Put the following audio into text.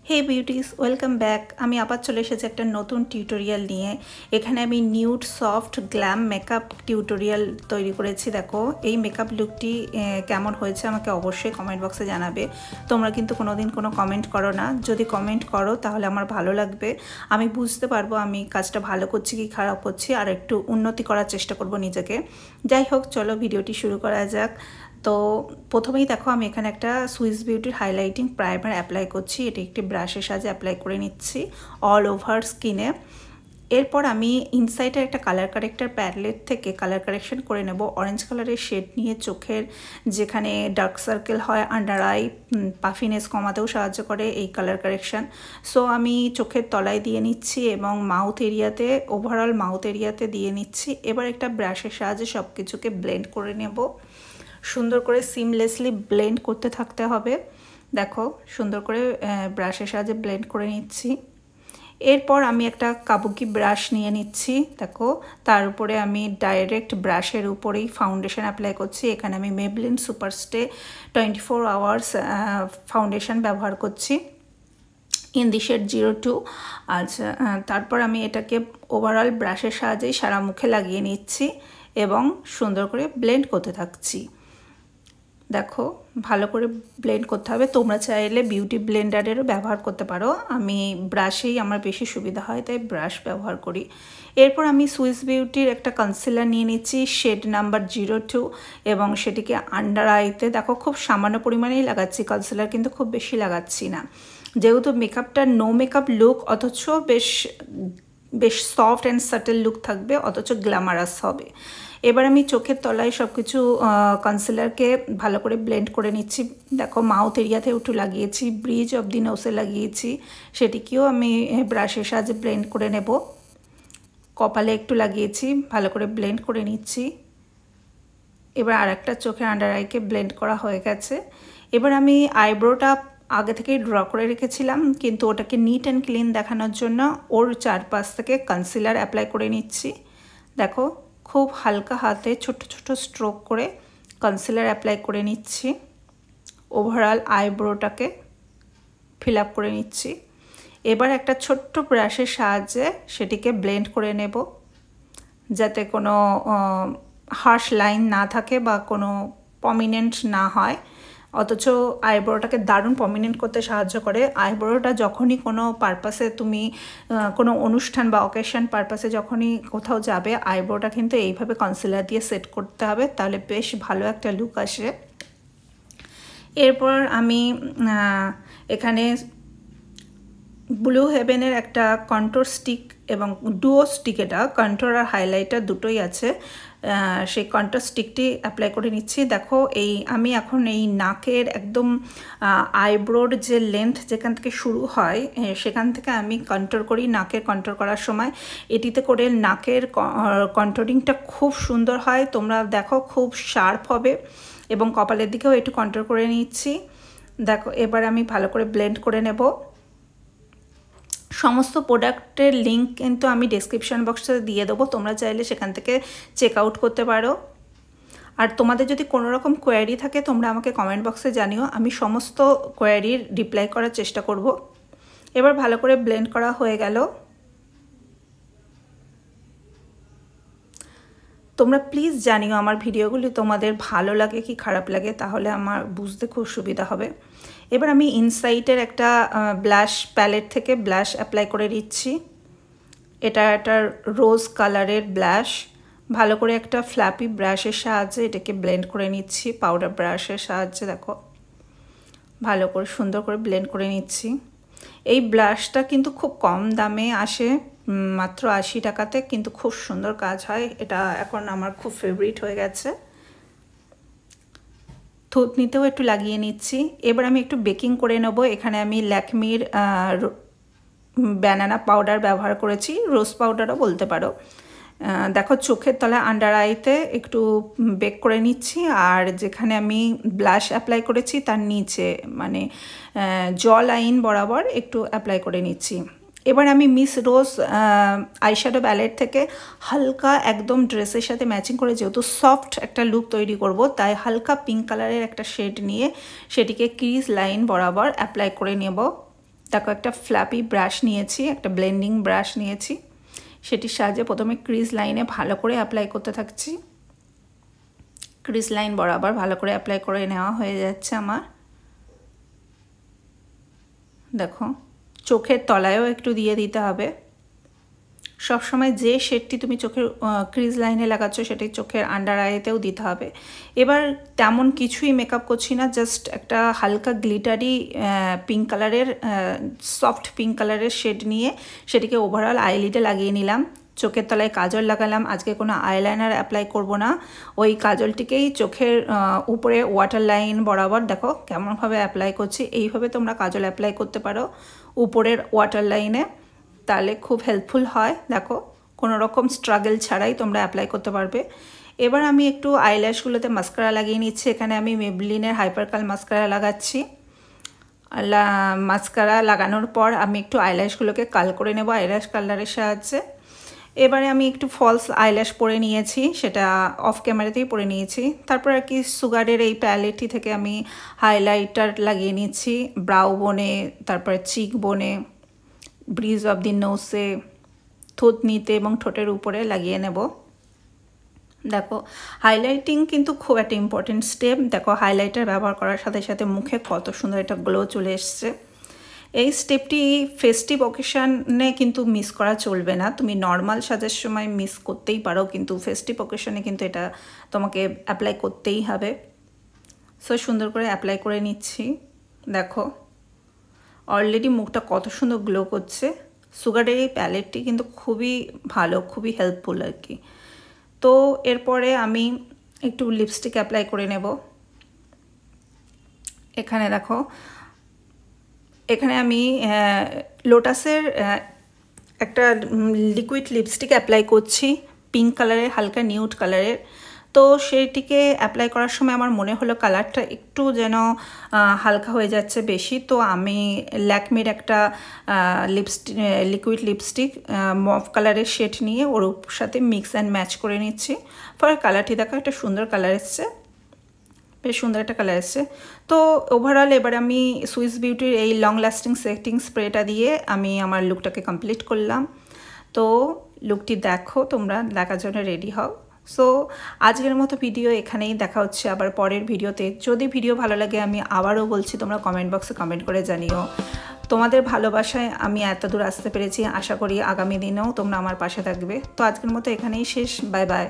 हे beauties welcome back. আমি আবার চলে এসেছি একটা নতুন টিউটোরিয়াল নিয়ে। এখানে আমি nude soft glam makeup tutorial তৈরি করেছি। দেখো এই মেকআপ লুকটি কেমন হয়েছে আমাকে অবশ্যই কমেন্ট বক্সে জানাবে। তোমরা কিন্তু কোনোদিন কোনো কমেন্ট করো না, যদি কমেন্ট করো তাহলে আমার ভালো লাগবে, আমি বুঝতে পারবো আমি কাজটা ভালো করছি কি খারাপ করছি, আর একটু উন্নতি করার চেষ্টা করব নিজেকে। যাই হোক, চলো ভিডিওটি শুরু করা যাক। তো প্রথমেই দেখো আমি এখানে একটা সুইস বিউটির হাইলাইটিং প্রাইমার অ্যাপ্লাই করছি। এটি একটি ব্রাশের সাহায্যে অ্যাপ্লাই করে নিচ্ছি অল ওভার স্কিনে। এরপর আমি ইনসাইডের একটা কালার কারেক্টার প্যালেট থেকে কালার কারেকশন করে নেব। অরেঞ্জ কালারের শেড নিয়ে চোখের যেখানে ডার্ক সার্কেল হয়, আন্ডার আই পাফিনেস কমাতেও সাহায্য করে এই কালার কারেকশন। সো আমি চোখের তলায় দিয়ে নিচ্ছি এবং মাউথ এরিয়াতে, ওভারঅল মাউথ এরিয়াতে দিয়ে নিচ্ছি। এবার একটা ব্রাশের সাহায্যে সব কিছুকে ব্লেন্ড করে নেব। সুন্দর করে সিমলেসলি ব্লেন্ড করতে থাকতে হবে। দেখো সুন্দর করে ব্রাশের সাহায্যে ব্লেন্ড করে নিচ্ছি। এরপর আমি একটা কাবুকি ব্রাশ নিয়ে নিচ্ছি। দেখো তার উপরে আমি ডাইরেক্ট ব্রাশের উপরেই ফাউন্ডেশন অ্যাপ্লাই করছি। এখানে আমি মেবলিন সুপারস্টে 24 আওয়ার্স ফাউন্ডেশন ব্যবহার করছি ইন দি শেড 02। আচ্ছা, তারপর আমি এটাকে ওভারঅল ব্রাশের সাহায্যেই সারা মুখে লাগিয়ে নিচ্ছি এবং সুন্দর করে ব্লেন্ড করতে থাকছি। দেখো ভালো করে ব্লেন্ড করতে হবে। তোমরা চাইলে বিউটি ব্লেন্ডারেরও ব্যবহার করতে পারো, আমি ব্রাশেই আমার বেশি সুবিধা হয় তাই ব্রাশ ব্যবহার করি। এরপর আমি সুইস বিউটির একটা কনসিলার নিয়ে নিচ্ছি শেড নাম্বার 02 এবং সেটিকে আন্ডার আইতে দেখো খুব সামান্য পরিমাণেই লাগাচ্ছি, কনসিলার কিন্তু খুব বেশি লাগাচ্ছি না, যেহেতু মেকআপটা নো মেকআপ লুক অথচ বেশ সফট অ্যান্ড সাটেল লুক থাকবে, অথচ গ্ল্যামারাস হবে। এবার আমি চোখের তলায় সব কিছু কনসিলারকে ভালো করে ব্লেন্ড করে নিচ্ছি। দেখো মাউথ এরিয়াতে একটু লাগিয়েছি, ব্রিজ অফ দি নোসে লাগিয়েছি, সেটিকেও আমি ব্রাশের সাহায্যে ব্লেন্ড করে নেব। কপালে একটু লাগিয়েছি, ভালো করে ব্লেন্ড করে নিচ্ছি। এবার আর একটা চোখের আন্ডার আইকে ব্লেন্ড করা হয়ে গেছে। এবার আমি আইব্রোটা আগে থেকেই ড্র করে রেখেছিলাম, কিন্তু ওটাকে নিট অ্যান্ড ক্লিন দেখানোর জন্য ওর চারপাশ থেকে কনসিলার অ্যাপ্লাই করে নিচ্ছি। দেখো খুব হালকা হাতে ছোট ছোট স্ট্রোক করে কনসিলার অ্যাপ্লাই করে নিচ্ছি, ওভারঅল আইব্রোটাকে ফিল আপ করে নিচ্ছি। এবার একটা ছোট্ট ব্রাশের সাহায্যে সেটিকে ব্লেন্ড করে নেব, যাতে কোনো হার্শ লাইন না থাকে বা কোনো প্রমিনেন্ট না হয়, অথচ আইব্রোটাকে দারুণ প্রমিনেন্ট করতে সাহায্য করে। আইব্রোটা যখনই কোনো পারপাসে তুমি কোনো অনুষ্ঠান বা অকেশন পারপাসে যখনই কোথাও যাবে, আইব্রোটা কিন্তু এইভাবে কনসিলার দিয়ে সেট করতে হবে, তাহলে বেশ ভালো একটা লুক আসে। এরপর আমি এখানে ব্লু হেভেনের একটা কন্ট্রোর স্টিক এবং ডুও স্টিক, এটা কন্ট্রোর আর হাইলাইটার দুটোই আছে, সেই কন্ট্রোর স্টিকটি অ্যাপ্লাই করে নিচ্ছি। দেখো আমি এখন এই নাকের একদম আইব্রোর যে লেন্থ যেখান থেকে শুরু হয় সেখান থেকে আমি কন্ট্রোর করি। নাকের কন্ট্রোর করার সময় এটিতে করে নাকের কন্ট্রোরিংটা খুব সুন্দর হয়, তোমরা দেখো খুব শার্প হবে। এবং কপালের দিকেও একটু কন্ট্রোর করে নিচ্ছি। দেখো এবার আমি ভালো করে ব্লেন্ড করে নেব। সমস্ত প্রোডাক্টের লিঙ্ক কিন্তু আমি ডেসক্রিপশন বক্সে দিয়ে দেবো, তোমরা চাইলে সেখান থেকে চেক আউট করতে পারো। আর তোমাদের যদি কোনো রকম কোয়ারি থাকে তোমরা আমাকে কমেন্ট বক্সে জানিও, আমি সমস্ত কোয়ারির রিপ্লাই করার চেষ্টা করব। এবার ভালো করে ব্লেন্ড করা হয়ে গেল। তোমরা প্লিজ জানিও আমার ভিডিওগুলি তোমাদের ভালো লাগে কি খারাপ লাগে, তাহলে আমার বুঝতে খুব সুবিধা হবে। এবার আমি ইনসাইটের একটা ব্লাশ প্যালেট থেকে ব্লাশ অ্যাপ্লাই করে দিচ্ছি। এটা একটা রোজ কালারের ব্লাশ। ভালো করে একটা ফ্ল্যাপি ব্রাশের সাহায্যে এটাকে ব্লেন্ড করে নিচ্ছি, পাউডার ব্রাশের সাহায্যে। দেখো ভালো করে সুন্দর করে ব্লেন্ড করে নিচ্ছি। এই ব্লাশটা কিন্তু খুব কম দামে আসে, মাত্র 80 টাকাতে, কিন্তু খুব সুন্দর কাজ হয়। এটা এখন আমার খুব ফেভারিট হয়ে গেছে। থুতনিতেও একটু লাগিয়ে নিচ্ছি। এবার আমি একটু বেকিং করে নেব। এখানে আমি ল্যাকমির ব্যানানা পাউডার ব্যবহার করেছি, রোজ পাউডারও বলতে পারো। দেখো চোখের তলায় আন্ডার আইতে একটু বেক করে নিচ্ছি, আর যেখানে আমি ব্লাশ অ্যাপ্লাই করেছি তার নিচে মানে জ লাইন বরাবর একটু অ্যাপ্লাই করে নিচ্ছি। এবার আমি মিস রোজ আইশ্যাডো প্যালেট থেকে হালকা একদম ড্রেসের সাথে ম্যাচিং করে, যেহেতু সফট একটা লুক তৈরি করব, তাই হালকা পিঙ্ক কালারের একটা শেড নিয়ে সেটিকে ক্রিজ লাইন বরাবর অ্যাপ্লাই করে নেব। দেখো একটা ফ্ল্যাপি ব্রাশ নিয়েছি, একটা ব্লেন্ডিং ব্রাশ নিয়েছি, সেটির সাহায্যে প্রথমে ক্রিজ লাইনে ভালো করে অ্যাপ্লাই করতে থাকছি। ক্রিজ লাইন বরাবর ভালো করে অ্যাপ্লাই করে নেওয়া হয়ে যাচ্ছে আমার। দেখো চোখের তলায়ও একটু দিয়ে দিতে হবে। সব সময় যে শেডটি তুমি চোখের ক্রিজ লাইনে লাগাচ্ছ সেটি চোখের আন্ডার আইতেও দিতে হবে। এবার তেমন কিছুই মেকআপ করছি না, জাস্ট একটা হালকা গ্লিটারি পিঙ্ক কালারের সফট পিঙ্ক কালারের শেড নিয়ে সেটিকে ওভারঅল আইলিডে লাগিয়ে নিলাম। চোখের তলায় কাজল লাগালাম। আজকে কোনো আইলাইনার অ্যাপ্লাই করব না, ওই কাজলটিকেই চোখের উপরে ওয়াটার লাইন বরাবর দেখো কেমনভাবে অ্যাপ্লাই করছি। এইভাবে তোমরা কাজল অ্যাপ্লাই করতে পারো উপরের ওয়াটার লাইনে, তাহলে খুব হেল্পফুল হয়। দেখো কোনো রকম স্ট্রাগল ছাড়াই তোমরা অ্যাপ্লাই করতে পারবে। এবার আমি একটু আইল্যাশগুলোতে মাস্কারা লাগিয়ে নিচ্ছি। এখানে আমি মেবলিনের হাইপার কার্ল মাস্কারা লাগাচ্ছি। মাস্কারা লাগানোর পর আমি একটু আইল্যাশগুলোকে কাল করে নেব আইল্যাশ কালারের সাহায্যে। এবারে আমি একটু ফলস আইল্যাশ পরে নিয়েছি, সেটা অফ ক্যামেরাতেই পরে নিয়েছি। তারপর আর কি সুগারের এই প্যালেটটি থেকে আমি হাইলাইটার লাগিয়ে নিচ্ছি ব্রাউ বোনে, তারপরে চিক বোনে, ব্রিজ অফ দি নোসে, থুতনিতে এবং ঠোঁটের উপরে লাগিয়ে নেব। দেখো হাইলাইটিং কিন্তু খুব একটা ইম্পর্টেন্ট স্টেপ। দেখো হাইলাইটার ব্যবহার করার সাথে সাথে মুখে কত সুন্দর একটা গ্লো চলে এসছে। এই স্টেপটি ফেস্টিভ অকেশনে কিন্তু মিস করা চলবে না। তুমি নর্মাল সাজার সময় মিস করতেই পারো, কিন্তু ফেস্টিভ অকেশনে কিন্তু এটা তোমাকে অ্যাপ্লাই করতেই হবে। সো সুন্দর করে অ্যাপ্লাই করে নিচ্ছি। দেখো অলরেডি মুখটা কত সুন্দর গ্লো করছে। সুগারের এই প্যালেটটি কিন্তু খুবই ভালো, খুবই হেল্পফুল আর কি। তো এরপরে আমি একটু লিপস্টিক অ্যাপ্লাই করে নেব। এখানে দেখো এখানে আমি লোটাসের একটা লিকুইড লিপস্টিক অ্যাপ্লাই করছি, পিঙ্ক কালারের, হালকা নিউড কালারের। তো সেটিকে অ্যাপ্লাই করার সময় আমার মনে হলো কালারটা একটু যেন হালকা হয়ে যাচ্ছে বেশি, তো আমি ল্যাকমির একটা লিকুইড লিপস্টিক মভ কালারের শেড নিয়ে ওর সাথে মিক্স অ্যান্ড ম্যাচ করে নিচ্ছি। ফলে কালারটি দেখো একটা সুন্দর কালার এসছে, বেশ সুন্দর একটা কালার এসছে। তো ওভারঅল এবার আমি সুইস বিউটির এই লং লাস্টিং সেটিং স্প্রেটা দিয়ে আমি আমার লুকটাকে কমপ্লিট করলাম। তো লুকটি দেখো, তোমরা দেখার জন্য রেডি হও। সো আজকের মতো ভিডিও এখানেই, দেখা হচ্ছে আবার পরের ভিডিওতে। যদি ভিডিও ভালো লাগে আমি আবারও বলছি তোমরা কমেন্ট বক্সে কমেন্ট করে জানিও। তোমাদের ভালোবাসায় আমি এত দূর আসতে পেরেছি, আশা করি আগামী দিনেও তোমরা আমার পাশে থাকবে। তো আজকের মতো এখানেই শেষ, বাই বাই।